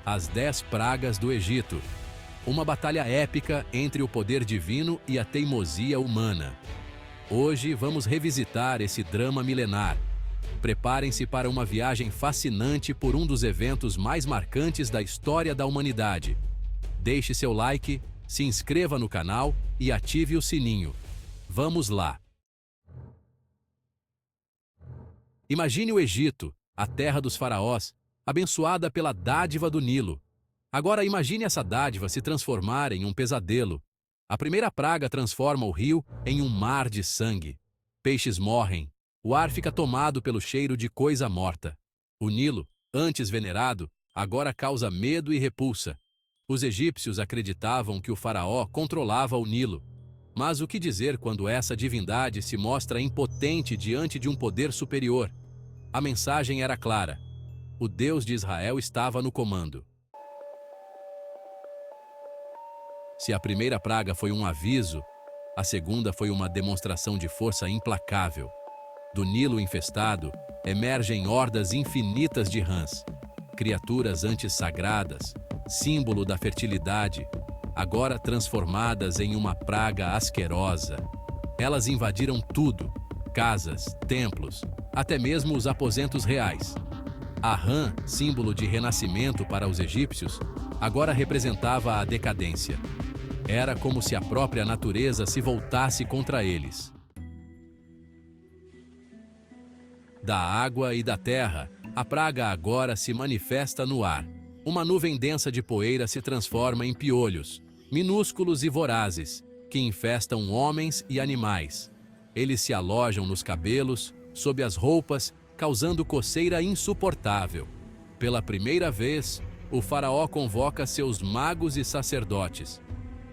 As 10 Pragas do Egito. Uma batalha épica entre o poder divino e a teimosia humana. Hoje vamos revisitar esse drama milenar. Preparem-se para uma viagem fascinante por um dos eventos mais marcantes da história da humanidade. Deixe seu like, se inscreva no canal e ative o sininho. Vamos lá! Imagine o Egito, a terra dos faraós, abençoada pela dádiva do Nilo. Agora imagine essa dádiva se transformar em um pesadelo. A primeira praga transforma o rio em um mar de sangue. Peixes morrem. O ar fica tomado pelo cheiro de coisa morta. O Nilo, antes venerado, agora causa medo e repulsa. Os egípcios acreditavam que o faraó controlava o Nilo. Mas o que dizer quando essa divindade se mostra impotente diante de um poder superior? A mensagem era clara. O Deus de Israel estava no comando. Se a primeira praga foi um aviso, a segunda foi uma demonstração de força implacável. Do Nilo infestado, emergem hordas infinitas de rãs, criaturas antissagradas, símbolo da fertilidade, agora transformadas em uma praga asquerosa. Elas invadiram tudo, casas, templos, até mesmo os aposentos reais. A rã, símbolo de renascimento para os egípcios, agora representava a decadência. Era como se a própria natureza se voltasse contra eles. Da água e da terra, a praga agora se manifesta no ar. Uma nuvem densa de poeira se transforma em piolhos, minúsculos e vorazes, que infestam homens e animais. Eles se alojam nos cabelos, sob as roupas, causando coceira insuportável. Pela primeira vez, o faraó convoca seus magos e sacerdotes.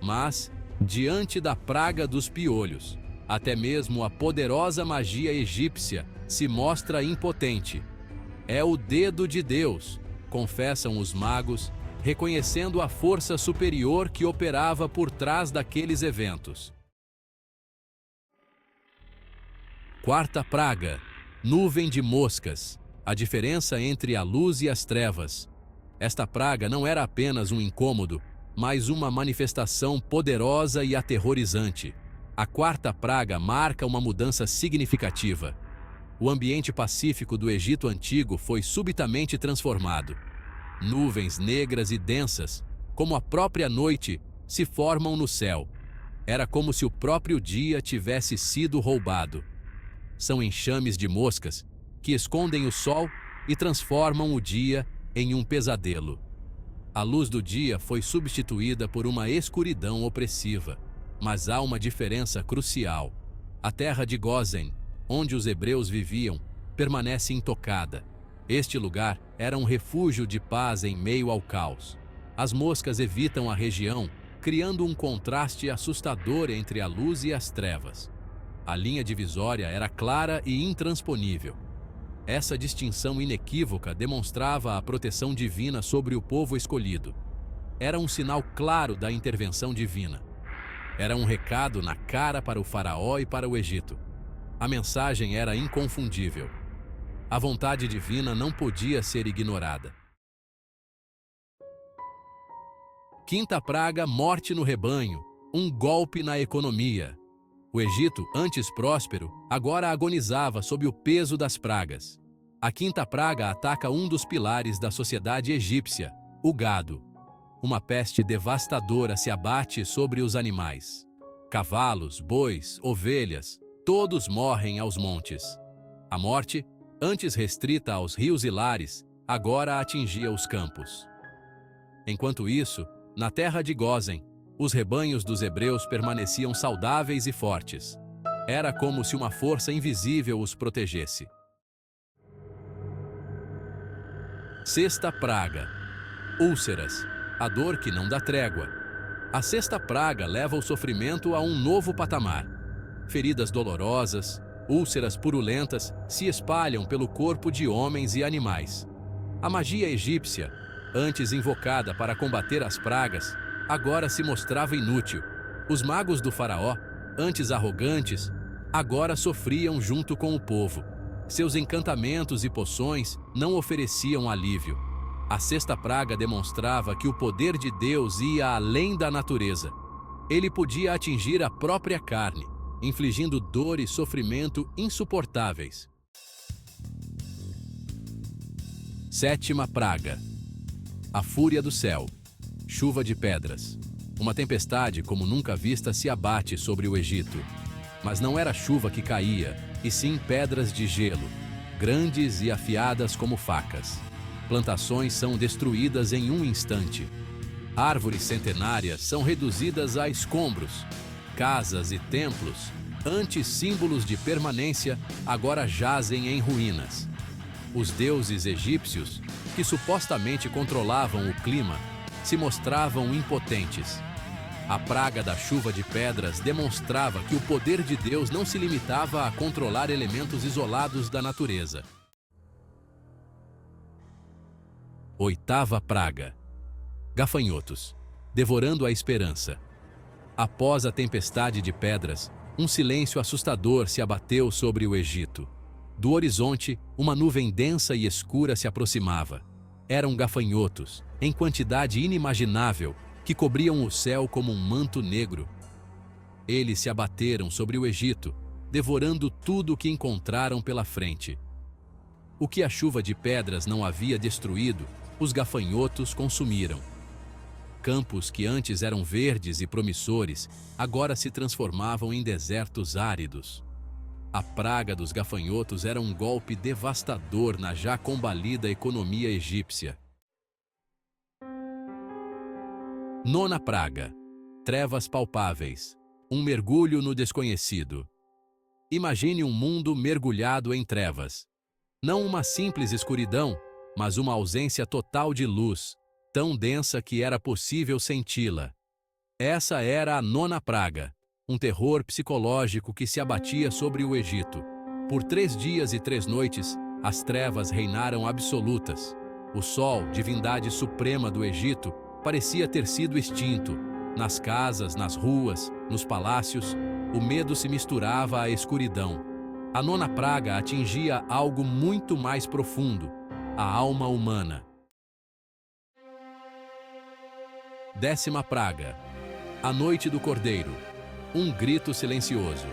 Mas, diante da praga dos piolhos, até mesmo a poderosa magia egípcia se mostra impotente. É o dedo de Deus, confessam os magos, reconhecendo a força superior que operava por trás daqueles eventos. Quarta praga, nuvem de moscas, a diferença entre a luz e as trevas. Esta praga não era apenas um incômodo, mas uma manifestação poderosa e aterrorizante. A quarta praga marca uma mudança significativa. O ambiente pacífico do Egito Antigo foi subitamente transformado. Nuvens negras e densas, como a própria noite, se formam no céu. Era como se o próprio dia tivesse sido roubado. São enxames de moscas que escondem o sol e transformam o dia em um pesadelo. A luz do dia foi substituída por uma escuridão opressiva. Mas há uma diferença crucial. A terra de Gósen, onde os hebreus viviam, permanece intocada. Este lugar era um refúgio de paz em meio ao caos. As moscas evitam a região, criando um contraste assustador entre a luz e as trevas. A linha divisória era clara e intransponível. Essa distinção inequívoca demonstrava a proteção divina sobre o povo escolhido. Era um sinal claro da intervenção divina. Era um recado na cara para o faraó e para o Egito. A mensagem era inconfundível. A vontade divina não podia ser ignorada. Quinta praga, morte no rebanho, um golpe na economia. O Egito, antes próspero, agora agonizava sob o peso das pragas. A quinta praga ataca um dos pilares da sociedade egípcia, o gado. Uma peste devastadora se abate sobre os animais. Cavalos, bois, ovelhas, todos morrem aos montes. A morte, antes restrita aos rios e lares, agora atingia os campos. Enquanto isso, na terra de Gósen, os rebanhos dos hebreus permaneciam saudáveis e fortes. Era como se uma força invisível os protegesse. Sexta praga, úlceras, a dor que não dá trégua. A sexta praga leva o sofrimento a um novo patamar. Feridas dolorosas, úlceras purulentas se espalham pelo corpo de homens e animais. A magia egípcia, antes invocada para combater as pragas, agora se mostrava inútil. Os magos do faraó, antes arrogantes, agora sofriam junto com o povo. Seus encantamentos e poções não ofereciam alívio. A sexta praga demonstrava que o poder de Deus ia além da natureza. Ele podia atingir a própria carne, infligindo dor e sofrimento insuportáveis. Sétima praga: a fúria do céu, chuva de pedras. Uma tempestade como nunca vista se abate sobre o Egito. Mas não era chuva que caía, e sim pedras de gelo, grandes e afiadas como facas. Plantações são destruídas em um instante. Árvores centenárias são reduzidas a escombros. Casas e templos, antes símbolos de permanência, agora jazem em ruínas. Os deuses egípcios, que supostamente controlavam o clima, se mostravam impotentes. A praga da chuva de pedras demonstrava que o poder de Deus não se limitava a controlar elementos isolados da natureza. Oitava praga: gafanhotos, devorando a esperança. Após a tempestade de pedras, um silêncio assustador se abateu sobre o Egito. Do horizonte, uma nuvem densa e escura se aproximava. Eram gafanhotos, em quantidade inimaginável, que cobriam o céu como um manto negro. Eles se abateram sobre o Egito, devorando tudo o que encontraram pela frente. O que a chuva de pedras não havia destruído, os gafanhotos consumiram. Campos que antes eram verdes e promissores, agora se transformavam em desertos áridos. A praga dos gafanhotos era um golpe devastador na já combalida economia egípcia. Nona praga: trevas palpáveis, um mergulho no desconhecido. Imagine um mundo mergulhado em trevas. Não uma simples escuridão, mas uma ausência total de luz, tão densa que era possível senti-la. Essa era a nona praga, um terror psicológico que se abatia sobre o Egito. Por 3 dias e 3 noites, as trevas reinaram absolutas. O sol, divindade suprema do Egito, parecia ter sido extinto. Nas casas, nas ruas, nos palácios, o medo se misturava à escuridão. A nona praga atingia algo muito mais profundo: a alma humana. Décima praga: a noite do cordeiro, um grito silencioso.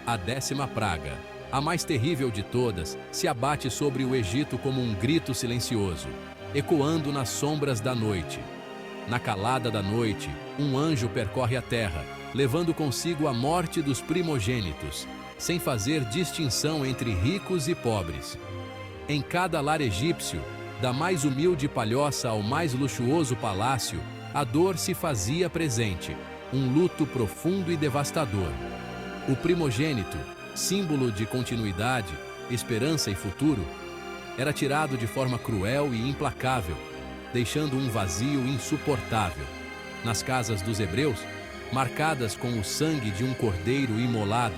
A 10ª praga, a mais terrível de todas, se abate sobre o Egito como um grito silencioso, ecoando nas sombras da noite. Na calada da noite, um anjo percorre a terra, levando consigo a morte dos primogênitos, sem fazer distinção entre ricos e pobres. Em cada lar egípcio, da mais humilde palhoça ao mais luxuoso palácio, a dor se fazia presente, um luto profundo e devastador. O primogênito, símbolo de continuidade, esperança e futuro, era tirado de forma cruel e implacável, deixando um vazio insuportável. Nas casas dos hebreus, marcadas com o sangue de um cordeiro imolado,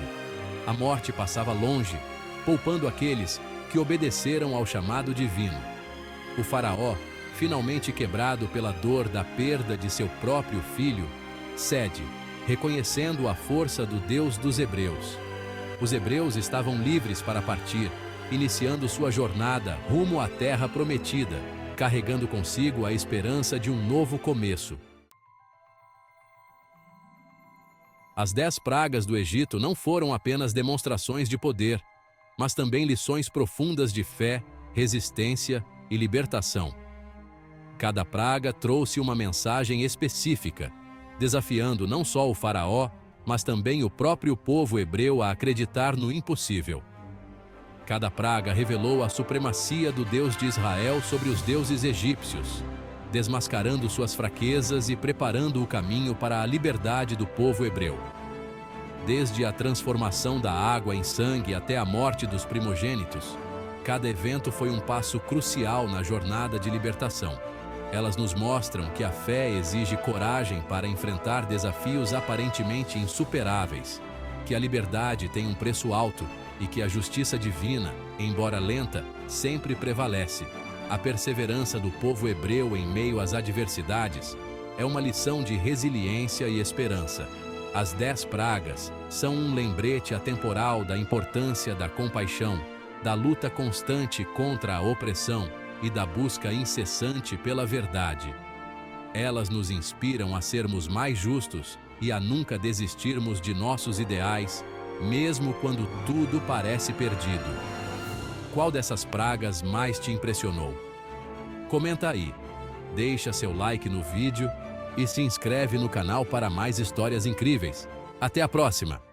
a morte passava longe, poupando aqueles que obedeceram ao chamado divino. O faraó, finalmente quebrado pela dor da perda de seu próprio filho, cede, reconhecendo a força do Deus dos hebreus. Os hebreus estavam livres para partir, iniciando sua jornada rumo à terra prometida, carregando consigo a esperança de um novo começo. As 10 pragas do Egito não foram apenas demonstrações de poder, mas também lições profundas de fé, resistência e libertação. Cada praga trouxe uma mensagem específica, desafiando não só o faraó, mas também o próprio povo hebreu a acreditar no impossível. Cada praga revelou a supremacia do Deus de Israel sobre os deuses egípcios, desmascarando suas fraquezas e preparando o caminho para a liberdade do povo hebreu. Desde a transformação da água em sangue até a morte dos primogênitos, cada evento foi um passo crucial na jornada de libertação. Elas nos mostram que a fé exige coragem para enfrentar desafios aparentemente insuperáveis, que a liberdade tem um preço alto e que a justiça divina, embora lenta, sempre prevalece. A perseverança do povo hebreu em meio às adversidades é uma lição de resiliência e esperança. As 10 pragas são um lembrete atemporal da importância da compaixão, da luta constante contra a opressão e da busca incessante pela verdade. Elas nos inspiram a sermos mais justos e a nunca desistirmos de nossos ideais, mesmo quando tudo parece perdido. Qual dessas pragas mais te impressionou? Comenta aí, deixa seu like no vídeo e se inscreve no canal para mais histórias incríveis. Até a próxima!